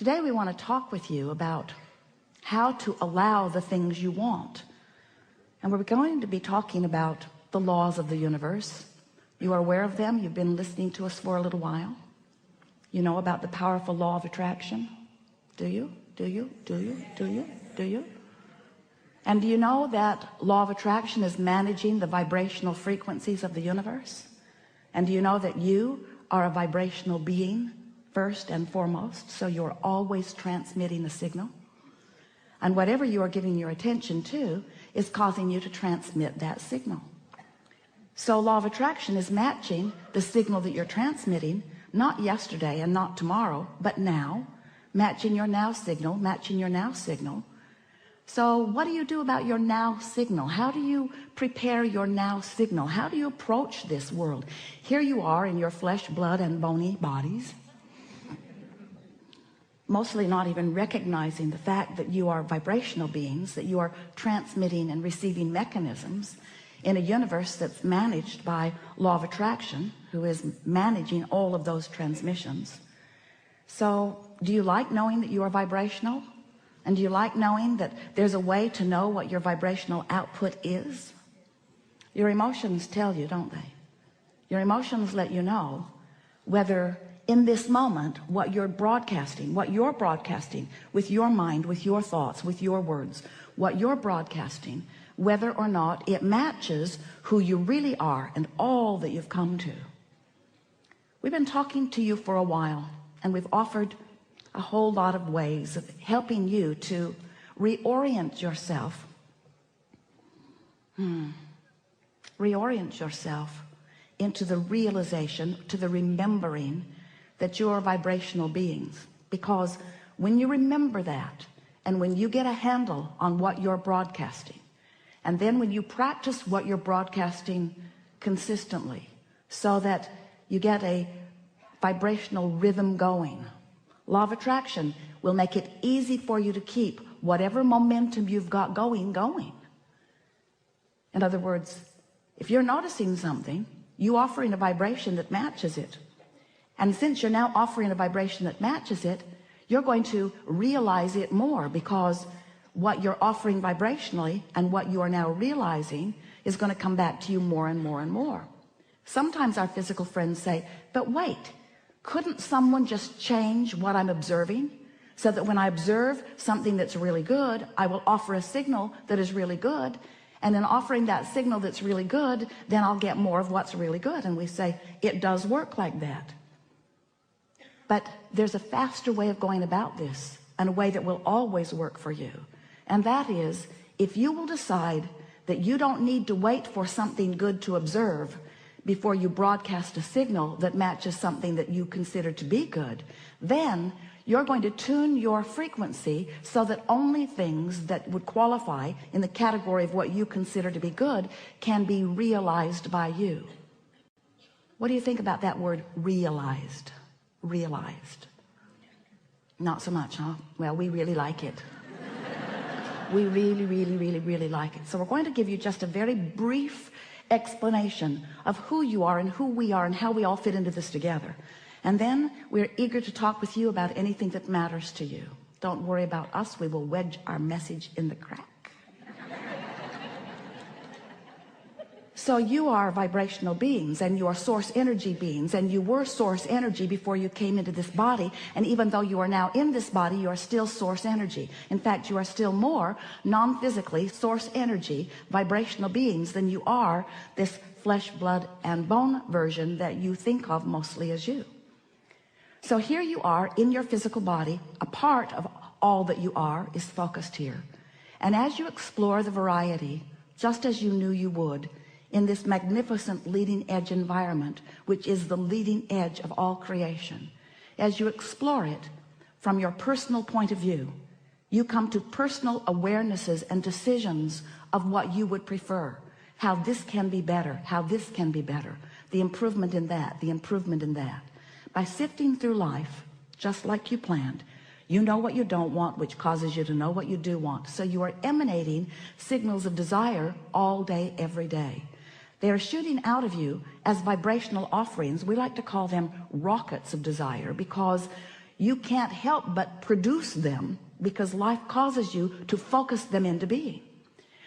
Today we want to talk with you about how to allow the things you want. And we're going to be talking about the laws of the universe. You are aware of them. You've been listening to us for a little while. You know about the powerful law of attraction. Do you? Do you? Do you? Do you? Do you? And do you know that law of attraction is managing the vibrational frequencies of the universe? And do you know that you are a vibrational being first and foremost? So you're always transmitting a signal. And whatever you are giving your attention to is causing you to transmit that signal. So law of attraction is matching the signal that you're transmitting, not yesterday and not tomorrow, but now. Matching your now signal, matching your now signal. So what do you do about your now signal? How do you prepare your now signal? How do you approach this world? Here you are in your flesh, blood, and bony bodies, mostly not even recognizing the fact that you are vibrational beings, that you are transmitting and receiving mechanisms in a universe that's managed by law of attraction, who is managing all of those transmissions. So do you like knowing that you are vibrational? And do you like knowing that there's a way to know what your vibrational output is? Your emotions tell you, don't they? Your emotions let you know whether in this moment what you're broadcasting with your mind, with your thoughts, with your words, what you're broadcasting, whether or not it matches who you really are and all that you've come to. We've been talking to you for a while, and we've offered a whole lot of ways of helping you to reorient yourself. Reorient yourself into the realization, to the remembering that you are vibrational beings. Because when you remember that, and when you get a handle on what you're broadcasting, and then when you practice what you're broadcasting consistently, so that you get a vibrational rhythm going, law of attraction will make it easy for you to keep whatever momentum you've got going. In other words, if you're noticing something, you offering a vibration that matches it. And since you're now offering a vibration that matches it, you're going to realize it more, because what you're offering vibrationally and what you are now realizing is going to come back to you more and more and more. Sometimes our physical friends say, but wait, couldn't someone just change what I'm observing so that when I observe something that's really good, I will offer a signal that is really good, and in offering that signal that's really good, then I'll get more of what's really good. And we say it does work like that, but there's a faster way of going about this, and a way that will always work for you. And that is, if you will decide that you don't need to wait for something good to observe before you broadcast a signal that matches something that you consider to be good, then you're going to tune your frequency so that only things that would qualify in the category of what you consider to be good can be realized by you. What do you think about that word, realized? Realized. Not so much, huh? Well, we really like it. We really like it. So we're going to give you just a very brief explanation of who you are and who we are and how we all fit into this together. And then we're eager to talk with you about anything that matters to you. Don't worry about us. We will wedge our message in the crack. So you are vibrational beings, and you are source energy beings, and you were source energy before you came into this body. And even though you are now in this body, you are still source energy. In fact, you are still more non-physically source energy vibrational beings than you are this flesh, blood, and bone version that you think of mostly as you. So here you are in your physical body. A part of all that you are is focused here. And as you explore the variety, just as you knew you would, in this magnificent leading edge environment, which is the leading edge of all creation, as you explore it from your personal point of view, you come to personal awarenesses and decisions of what you would prefer, how this can be better, how this can be better, the improvement in that, the improvement in that. By sifting through life just like you planned, you know what you don't want, which causes you to know what you do want. So you are emanating signals of desire all day, every day. They are shooting out of you as vibrational offerings. We like to call them rockets of desire, because you can't help but produce them because life causes you to focus them into being.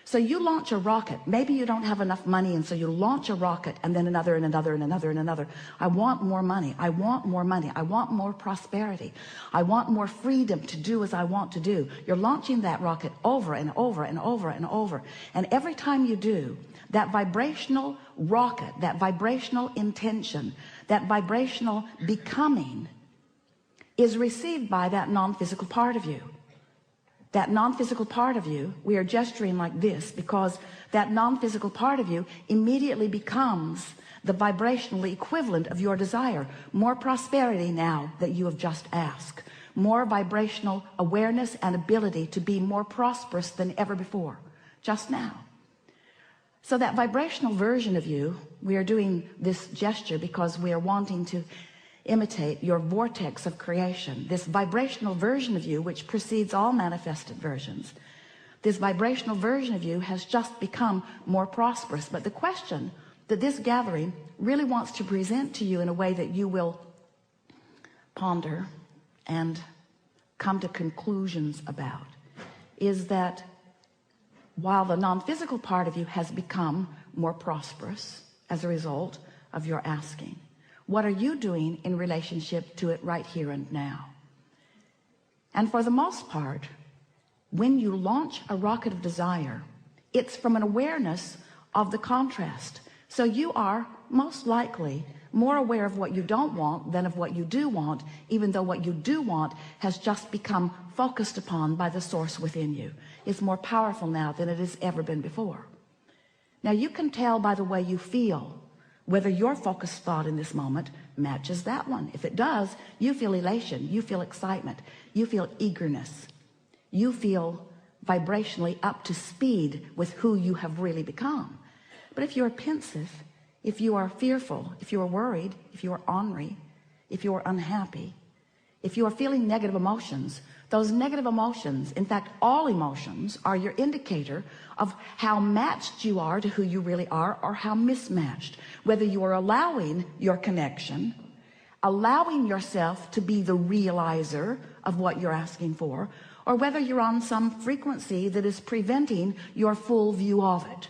So you launch a rocket. Maybe you don't have enough money, and so you launch a rocket, and then another and another and another and another. I want more money. I want more money. I want more prosperity. I want more freedom to do as I want to do. You're launching that rocket over and over and over and over. And every time you do, that vibrational rocket, that vibrational intention, that vibrational becoming is received by that non-physical part of you. That non-physical part of you, we are gesturing like this because that non-physical part of you immediately becomes the vibrational equivalent of your desire. More prosperity now that you have just asked. More vibrational awareness and ability to be more prosperous than ever before, just now. So that vibrational version of you, we are doing this gesture because we are wanting to imitate your vortex of creation, this vibrational version of you which precedes all manifested versions. This vibrational version of you has just become more prosperous. But the question that this gathering really wants to present to you in a way that you will ponder and come to conclusions about is that while the non-physical part of you has become more prosperous as a result of your asking, what are you doing in relationship to it right here and now? And for the most part, when you launch a rocket of desire, it's from an awareness of the contrast. So you are most likely more aware of what you don't want than of what you do want, even though what you do want has just become focused upon by the source within you. It's more powerful now than it has ever been before. Now you can tell by the way you feel whether your focused thought in this moment matches that one. If it does, you feel elation, you feel excitement, you feel eagerness, you feel vibrationally up to speed with who you have really become. But if you're pensive, if you are fearful, if you are worried, if you are ornery, if you are unhappy, if you are feeling negative emotions, those negative emotions, in fact all emotions, are your indicator of how matched you are to who you really are or how mismatched. Whether you are allowing your connection, allowing yourself to be the realizer of what you're asking for, or whether you're on some frequency that is preventing your full view of it.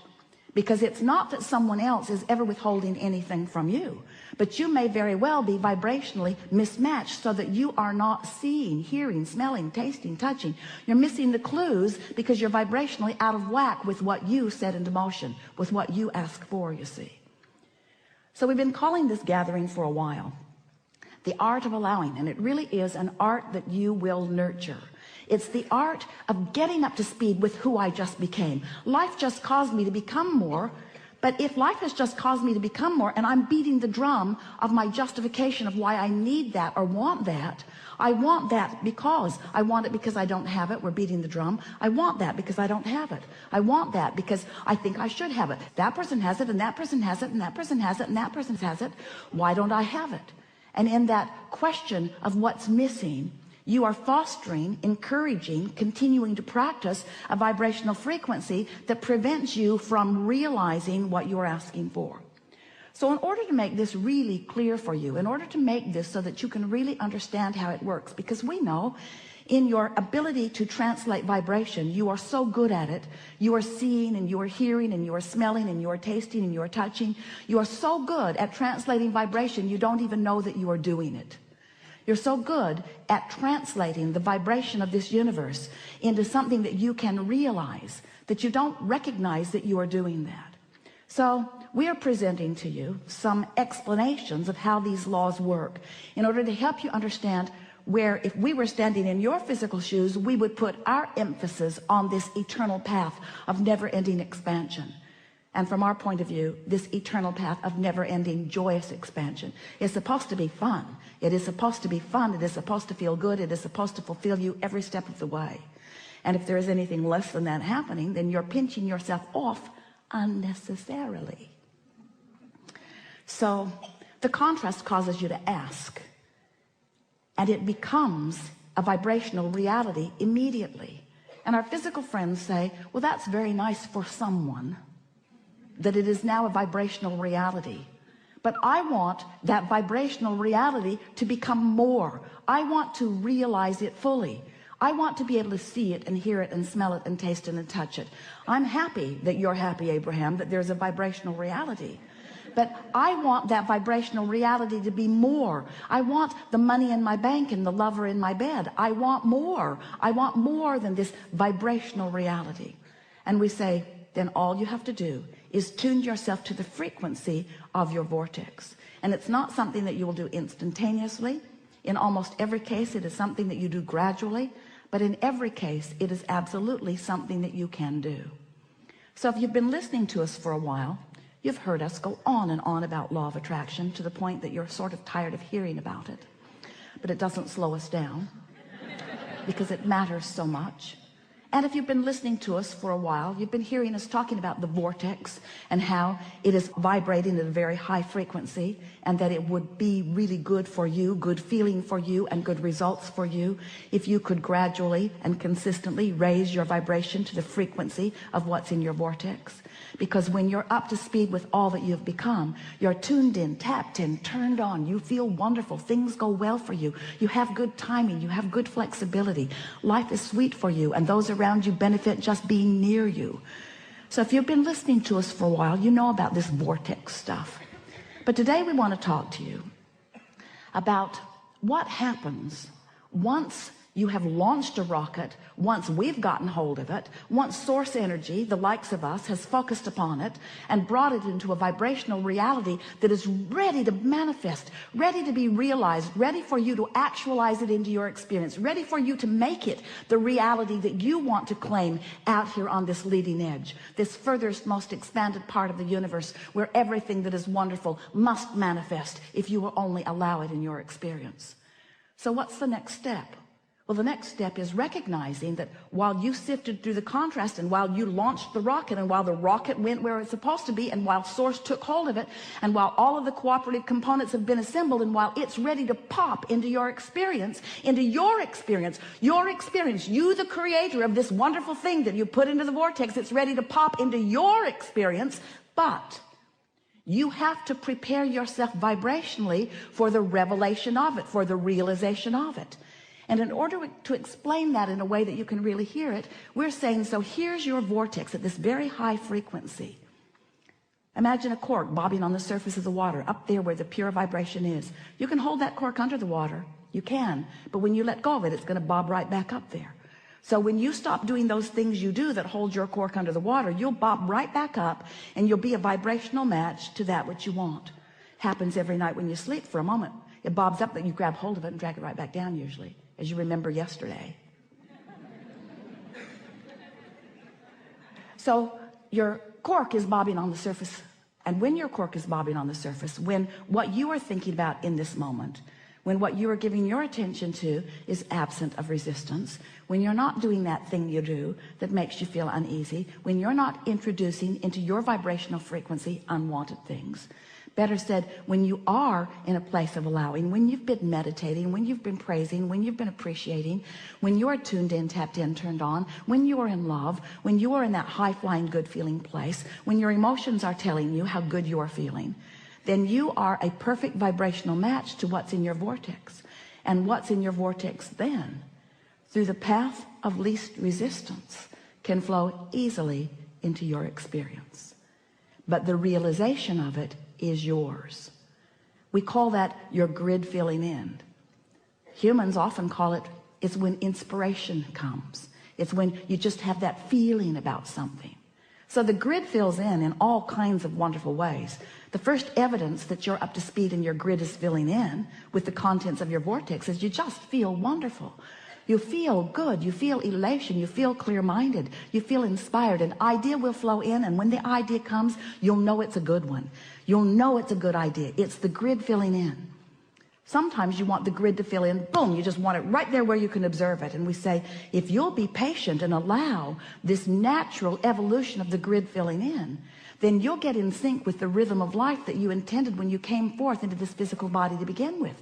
Because it's not that someone else is ever withholding anything from you, but you may very well be vibrationally mismatched so that you are not seeing, hearing, smelling, tasting, touching. You're missing the clues because you're vibrationally out of whack with what you set into motion, with what you ask for, you see. So we've been calling this gathering for a while the art of allowing, and it really is an art that you will nurture. It's the art of getting up to speed with who I just became. Life just caused me to become more, but if life has just caused me to become more and I'm beating the drum of my justification of why I need that or want that, I want that because I want it because I don't have it. We're beating the drum. I want that because I don't have it. I want that because I think I should have it. That person has it, and that person has it, and that person has it, and that person has it. Why don't I have it? And in that question of what's missing, you are fostering, encouraging, continuing to practice a vibrational frequency that prevents you from realizing what you're asking for. So in order to make this really clear for you, in order to make this so that you can really understand how it works, because we know in your ability to translate vibration, you are so good at it. You are seeing and you are hearing and you are smelling and you are tasting and you are touching. You are so good at translating vibration, you don't even know that you are doing it. You're so good at translating the vibration of this universe into something that you can realize that you don't recognize that you are doing that. So we are presenting to you some explanations of how these laws work in order to help you understand where, if we were standing in your physical shoes, we would put our emphasis on this eternal path of never-ending expansion. And from our point of view, this eternal path of never-ending joyous expansion is supposed to be fun. It is supposed to be fun. It is supposed to feel good. It is supposed to fulfill you every step of the way. And if there is anything less than that happening, then you're pinching yourself off unnecessarily. So the contrast causes you to ask, and it becomes a vibrational reality immediately. And our physical friends say, well, that's very nice for someone, that it is now a vibrational reality. but I want that vibrational reality to become more. I want to realize it fully. I want to be able to see it and hear it and smell it and taste it and touch it. I'm happy that you're happy, Abraham, that there's a vibrational reality. But I want that vibrational reality to be more. I want the money in my bank and the lover in my bed. I want more. I want more than this vibrational reality. And we say, then all you have to do is tune yourself to the frequency of your vortex. And it's not something that you will do instantaneously. In almost every case, it is something that you do gradually. But in every case, it is absolutely something that you can do. So if you've been listening to us for a while, you've heard us go on and on about law of attraction to the point that you're sort of tired of hearing about it. But it doesn't slow us down because it matters so much. And if you've been listening to us for a while, you've been hearing us talking about the vortex and how it is vibrating at a very high frequency, and that it would be really good for you, good feeling for you, and good results for you if you could gradually and consistently raise your vibration to the frequency of what's in your vortex. Because when you're up to speed with all that you've become, you're tuned in, tapped in, turned on, you feel wonderful, things go well for you, you have good timing, you have good flexibility, life is sweet for you, and those around you benefit just being near you. So if you've been listening to us for a while, you know about this vortex stuff. But today we want to talk to you about what happens once you have launched a rocket, once we've gotten hold of it, once source energy, the likes of us, has focused upon it and brought it into a vibrational reality that is ready to manifest, ready to be realized, ready for you to actualize it into your experience, ready for you to make it the reality that you want to claim out here on this leading edge, this furthest, most expanded part of the universe where everything that is wonderful must manifest if you will only allow it in your experience. So what's the next step? Well, the next step is recognizing that while you sifted through the contrast, and while you launched the rocket, and while the rocket went where it's supposed to be, and while source took hold of it, and while all of the cooperative components have been assembled, and while it's ready to pop into your experience, you, the creator of this wonderful thing that you put into the vortex, it's ready to pop into your experience. But you have to prepare yourself vibrationally for the revelation of it, for the realization of it. And in order to explain that in a way that you can really hear it, we're saying, so here's your vortex at this very high frequency. Imagine a cork bobbing on the surface of the water, up there where the pure vibration is. You can hold that cork under the water. You can. But when you let go of it, it's going to bob right back up there. So when you stop doing those things you do that hold your cork under the water, you'll bob right back up, and you'll be a vibrational match to that which you want. Happens every night when you sleep for a moment. It bobs up, but you grab hold of it and drag it right back down usually, as you remember yesterday. So your cork is bobbing on the surface, and when your cork is bobbing on the surface, when what you are thinking about in this moment, when what you are giving your attention to is absent of resistance, when you're not doing that thing you do that makes you feel uneasy, when you're not introducing into your vibrational frequency unwanted things, better said, when you are in a place of allowing, when you've been meditating, when you've been praising, when you've been appreciating, when you're tuned in, tapped in, turned on, when you are in love, when you are in that high-flying good feeling place, when your emotions are telling you how good you are feeling, then you are a perfect vibrational match to what's in your vortex. And what's in your vortex then, through the path of least resistance, can flow easily into your experience. But the realization of it is yours. We call that your grid filling in. Humans often call it's when inspiration comes. It's when you just have that feeling about something. So the grid fills in all kinds of wonderful ways. The first evidence that you're up to speed and your grid is filling in with the contents of your vortex is you just feel wonderful. You feel good, you feel elation, you feel clear-minded, you feel inspired. An idea will flow in, and when the idea comes, you'll know it's a good one. You'll know it's a good idea. It's the grid filling in. Sometimes you want the grid to fill in, boom, you just want it right there where you can observe it. And we say, if you'll be patient and allow this natural evolution of the grid filling in, then you'll get in sync with the rhythm of life that you intended when you came forth into this physical body to begin with.